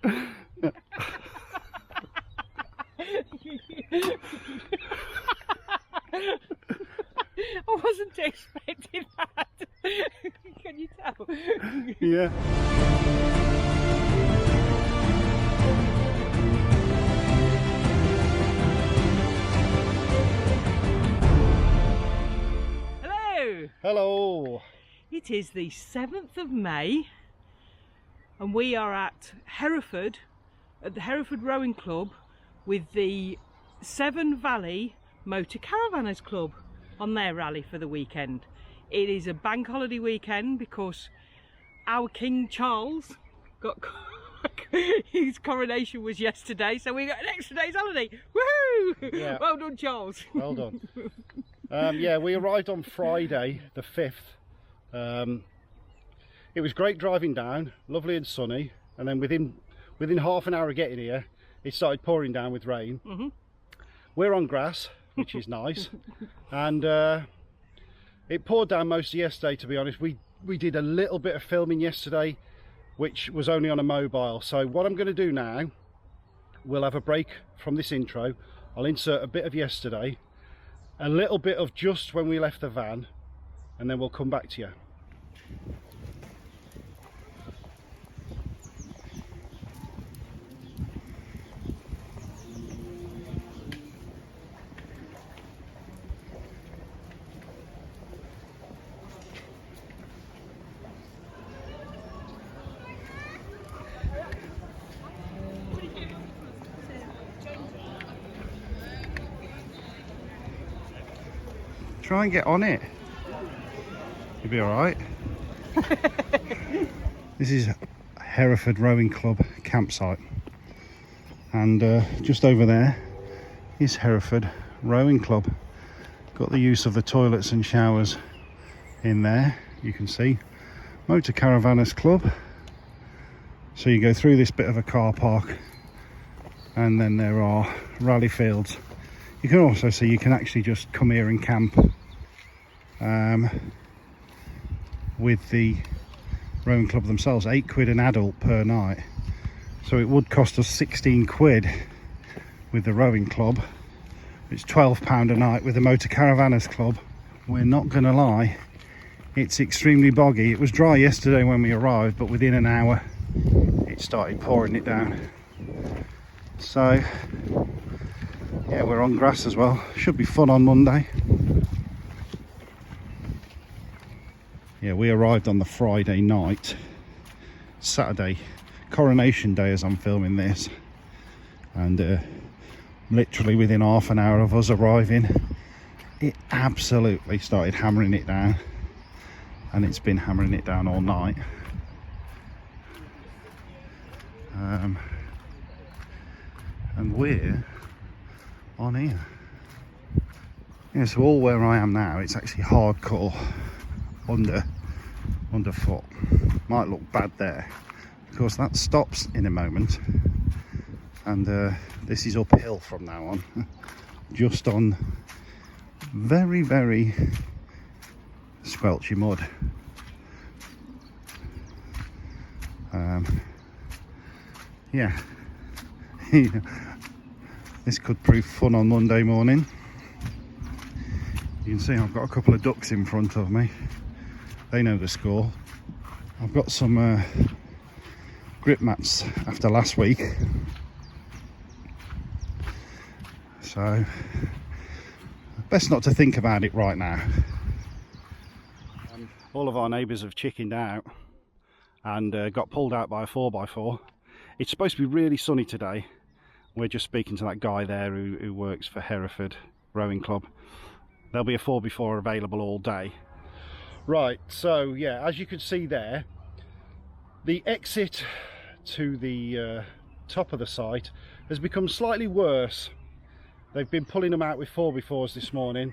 I wasn't expecting that. Can you tell? Yeah. Hello. Hello. It is the 7th of May and we are at Hereford, at the Hereford Rowing Club with the Severn Valley Motor Caravaners Club on their rally for the weekend. It is a bank holiday weekend because our King Charles got his coronation was yesterday, so we got an extra day's holiday. Woohoo! Yeah. Well done, Charles. Well done. Yeah, we arrived on Friday the 5th. It was great driving down, lovely and sunny, and then within half an hour of getting here it started pouring down with rain. Mm-hmm. We're on grass, which is nice, and it poured down most of yesterday, to be honest. We did a little bit of filming yesterday, which was only on a mobile. So what I'm going to do now, we'll have a break from this intro. I'll insert a bit of yesterday, a little bit of just when we left the van, and then we'll come back to you. Try and get on it. You'll be alright. This is Hereford Rowing Club campsite, and just over there is Hereford Rowing Club. Got the use of the toilets and showers in there, you can see. Motor Caravaners Club. So you go through this bit of a car park and then there are rally fields. You can also see you can actually just come here and camp with the rowing club themselves. £8 an adult per night, so it would cost us 16 quid with the rowing club. It's £12 a night with the Motor Caravaners Club. We're not gonna lie, it's extremely boggy. It was dry yesterday when we arrived, but within an hour it started pouring it down. So yeah, we're on grass as well. Should be fun on Monday. Yeah, we arrived on the Friday night. Saturday, Coronation Day as I'm filming this. And literally within half an hour of us arriving, it absolutely started hammering it down. And it's been hammering it down all night. And we're on here. Yeah, so all where I am now, it's actually hardcore underfoot. Might look bad there. Of course, that stops in a moment, and this is uphill from now on. Just on very, very squelchy mud. Yeah. This could prove fun on Monday morning. You can see I've got a couple of ducks in front of me. They know the score. I've got some grip mats after last week, so best not to think about it right now. All of our neighbours have chickened out and got pulled out by a 4x4. It's supposed to be really sunny today. We're just speaking to that guy there who works for Hereford Rowing Club. There'll be a 4x4 available all day. Right, so yeah, as you can see there, the exit to the top of the site has become slightly worse. They've been pulling them out with 4x4s this morning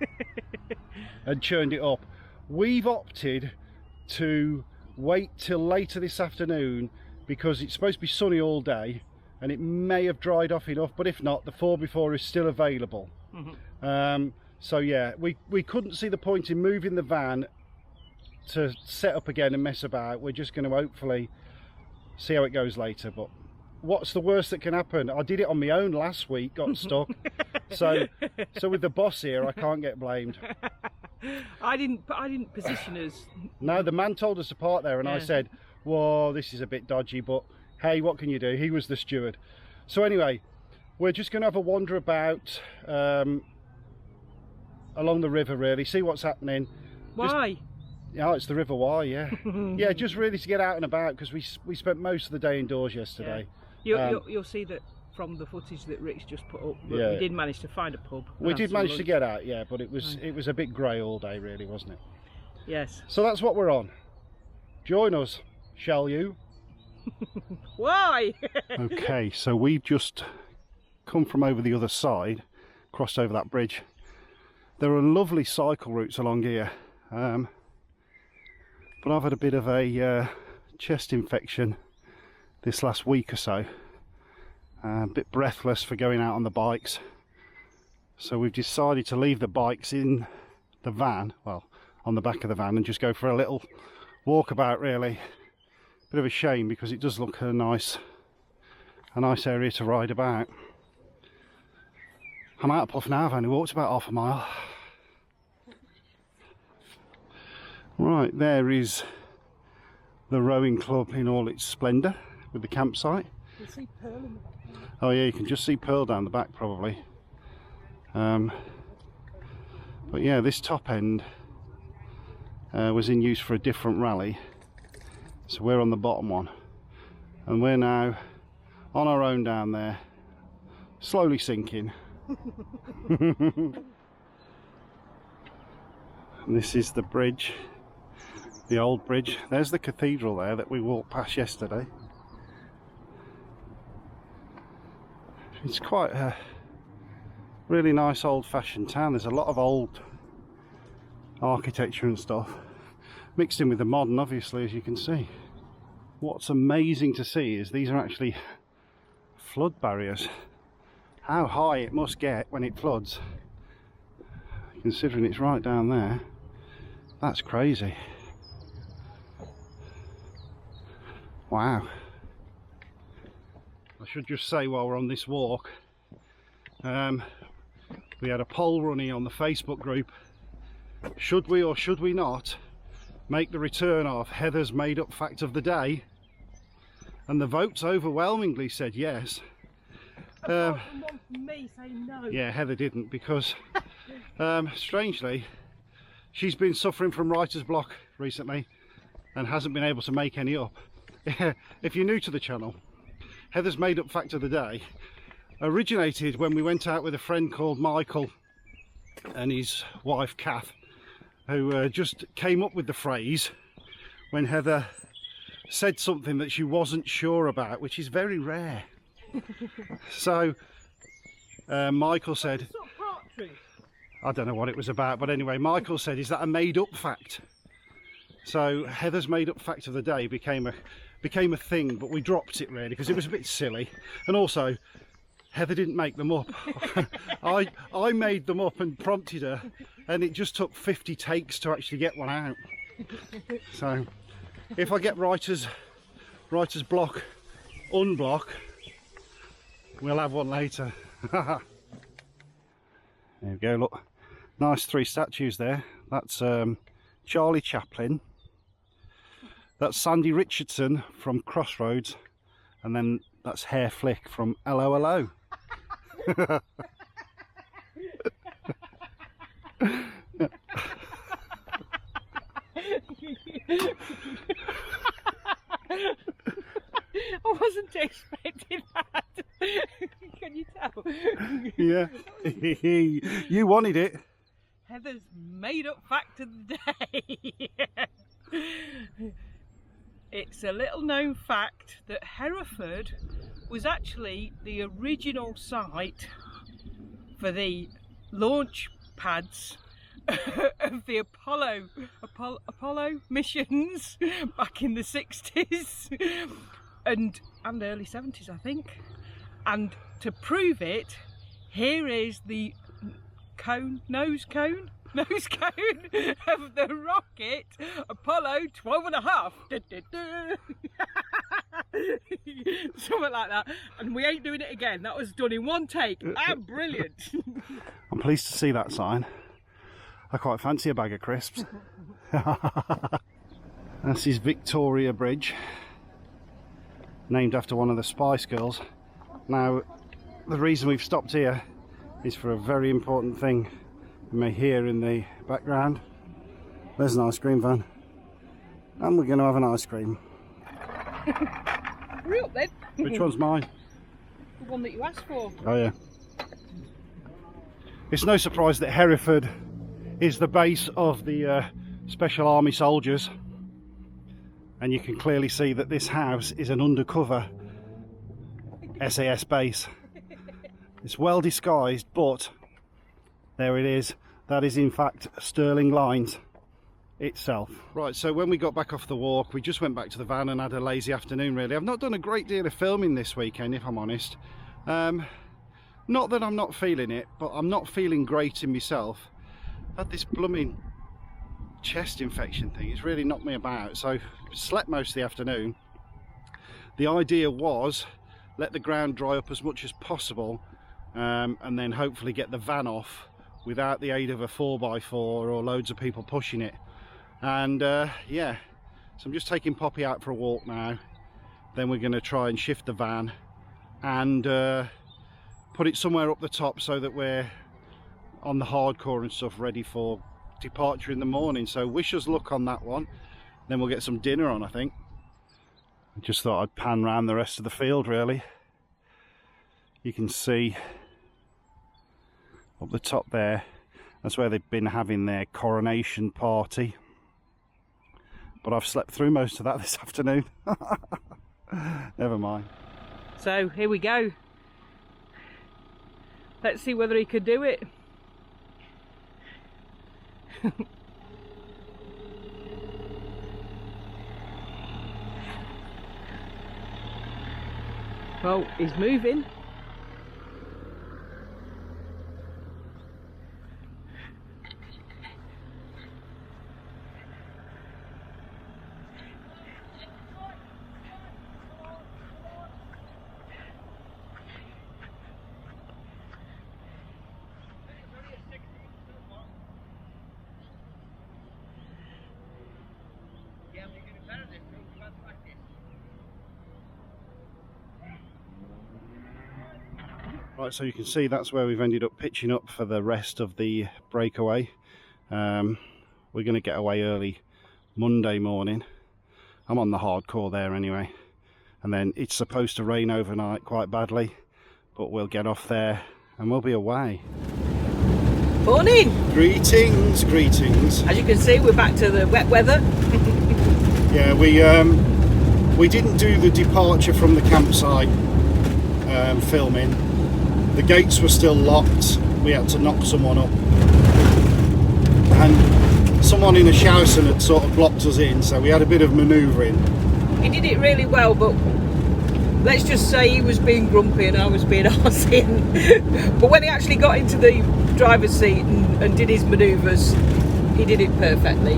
and churned it up. We've opted to wait till later this afternoon because it's supposed to be sunny all day and it may have dried off enough, but if not, the 4x4 is still available. Mm-hmm. So yeah, we couldn't see the point in moving the van to set up again and mess about. We're just going to hopefully see how it goes later, but what's the worst that can happen? I did it on my own last week, got stuck. So with the boss here, I can't get blamed. I didn't position us. No, the man told us to park there, and Yeah. I said, whoa, this is a bit dodgy, but hey, what can you do? He was the steward. So anyway, we're just going to have a wander about along the river, really, see what's happening. Why? Yeah, it's the River Wye, yeah. Yeah, just really to get out and about, because we spent most of the day indoors yesterday. Yeah. You'll see that from the footage that Rick's just put up. But Yeah. we did manage to find a pub. We and did have some manage to lunch. get out, yeah, but it was a bit grey all day, really, wasn't it? Yes. So that's what we're on. Join us, shall you? Why? Okay, so we've just come from over the other side, crossed over that bridge. There are lovely cycle routes along here, but I've had a bit of a chest infection this last week or so. A bit breathless for going out on the bikes, so we've decided to leave the bikes in the van, well, on the back of the van, and just go for a little walkabout, really. Bit of a shame, because it does look a nice area to ride about. I'm out of puff now, I've only walked about half a mile. Right, there is the rowing club in all its splendour, with the campsite. You see Pearl in the back. Oh yeah, you can just see Pearl down the back probably. But yeah, this top end was in use for a different rally, so we're on the bottom one, and we're now on our own down there, slowly sinking. And this is the bridge, the old bridge. There's the cathedral there that we walked past yesterday. It's quite a really nice old-fashioned town. There's a lot of old architecture and stuff mixed in with the modern, obviously, as you can see. What's amazing to see is these are actually flood barriers. How high it must get when it floods, considering it's right down there. That's crazy. Wow. I should just say, while we're on this walk, we had a poll running on the Facebook group. Should we or should we not make the return of Heather's made up fact of the day? And the votes overwhelmingly said yes. Apart from one from me saying no. Yeah, Heather didn't, because strangely she's been suffering from writer's block recently and hasn't been able to make any up. If you're new to the channel, Heather's made up fact of the day originated when we went out with a friend called Michael and his wife Kath, who just came up with the phrase when Heather said something that she wasn't sure about, which is very rare. So Michael said, I don't know what it was about, but anyway, Michael said, is that a made up fact? So Heather's made up fact of the day became a thing, but we dropped it really because it was a bit silly, and also Heather didn't make them up. I made them up and prompted her, and it just took 50 takes to actually get one out. So if I get writer's block unblock, we'll have one later. There we go, look, nice 3 statues there. That's Charlie Chaplin, that's Sandy Richardson from Crossroads, and then that's Hair Flick from Hello Hello. I wasn't expecting that. Can you tell? Yeah. You wanted it. Heather's made up fact of the day. It's a little known fact that Hereford was actually the original site for the launch pads of the Apollo missions back in the 60s and early 70s, I think. And to prove it, here is the nose cone of the rocket Apollo 12.5. Something like that. And we ain't doing it again. That was done in one take. Brilliant. I'm pleased to see that sign. I quite fancy a bag of crisps. This is Victoria Bridge, named after one of the Spice Girls. Now, the reason we've stopped here is for a very important thing. You may hear in the background. There's an ice cream van, and we're going to have an ice cream. Hurry up then. Which one's mine? The one that you asked for. Oh yeah. It's no surprise that Hereford is the base of the Special Army soldiers, and you can clearly see that this house is an undercover SAS base. It's well disguised, but there it is. That is in fact Stirling Lines itself. Right, so when we got back off the walk, we just went back to the van and had a lazy afternoon really. I've not done a great deal of filming this weekend, if I'm honest. Not that I'm not feeling it, but I'm not feeling great in myself. I had this blooming chest infection thing. It's really knocked me about, so slept most of the afternoon. The idea was let the ground dry up as much as possible, and then hopefully get the van off without the aid of a 4x4 or loads of people pushing it. And yeah, so I'm just taking Poppy out for a walk now. Then we're going to try and shift the van and put it somewhere up the top so that we're on the hardcore and stuff, ready for departure in the morning. So wish us luck on that one. Then we'll get some dinner on, I think. I just thought I'd pan round the rest of the field really. You can see up the top there, that's where they've been having their coronation party. But I've slept through most of that this afternoon. Never mind. So here we go. Let's see whether he could do it. Well, he's moving. Right, so you can see that's where we've ended up pitching up for the rest of the breakaway. We're going to get away early Monday morning. I'm on the hardcore there anyway. And then it's supposed to rain overnight quite badly, but we'll get off there and we'll be away. Morning! Greetings, greetings. As you can see, we're back to the wet weather. Yeah, we didn't do the departure from the campsite filming. The gates were still locked. We had to knock someone up, and someone in a Shousen had sort of blocked us in, so we had a bit of manoeuvring. He did it really well, but let's just say he was being grumpy and I was being arsey. But when he actually got into the driver's seat and did his manoeuvres, he did it perfectly.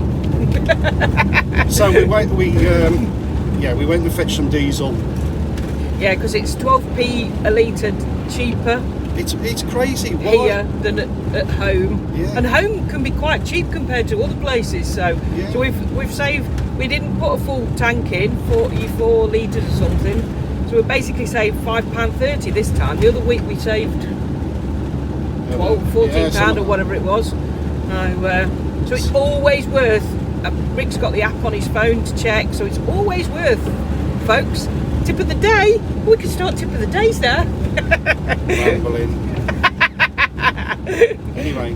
So we went and fetched some diesel. Yeah, because it's 12p a litre cheaper. It's crazy. Why? Here than at home. Yeah. And home can be quite cheap compared to other places. So, yeah. So we've saved. We didn't put a full tank in, 44 litres or something. So we basically saved £5.30 this time. The other week we saved 14 pound or whatever it was. So it's always worth. Rick's got the app on his phone to check, so it's always worth, folks. Tip of the day. We can start tip of the days there. Rambling. Anyway,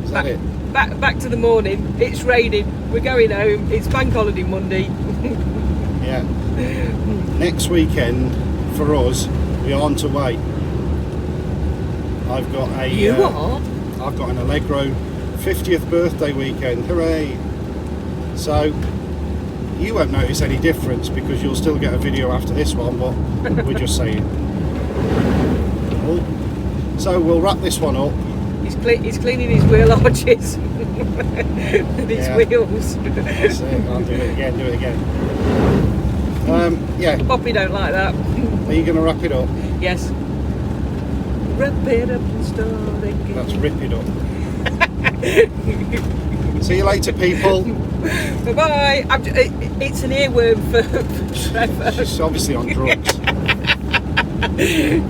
is that it? Back to the morning. It's raining. We're going home. It's bank holiday Monday. Yeah. Next weekend for us, we aren't away. I've got a. You are? I've got an Allegro 50th birthday weekend. Hooray! So you won't notice any difference because you'll still get a video after this one, but we're just saying. So we'll wrap this one up. He's cleaning his wheel arches and his wheels. That's it. I'll do it again. Yeah. Poppy don't like that. Are you going to wrap it up? Yes. Wrap it up and start again. Let's rip it up. See you later, people. Bye-bye. It's an earworm for Trevor. She's obviously on drugs.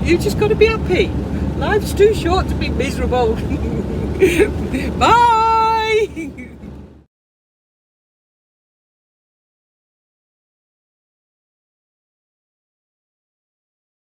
You just got to be happy. Life's too short to be miserable. Bye.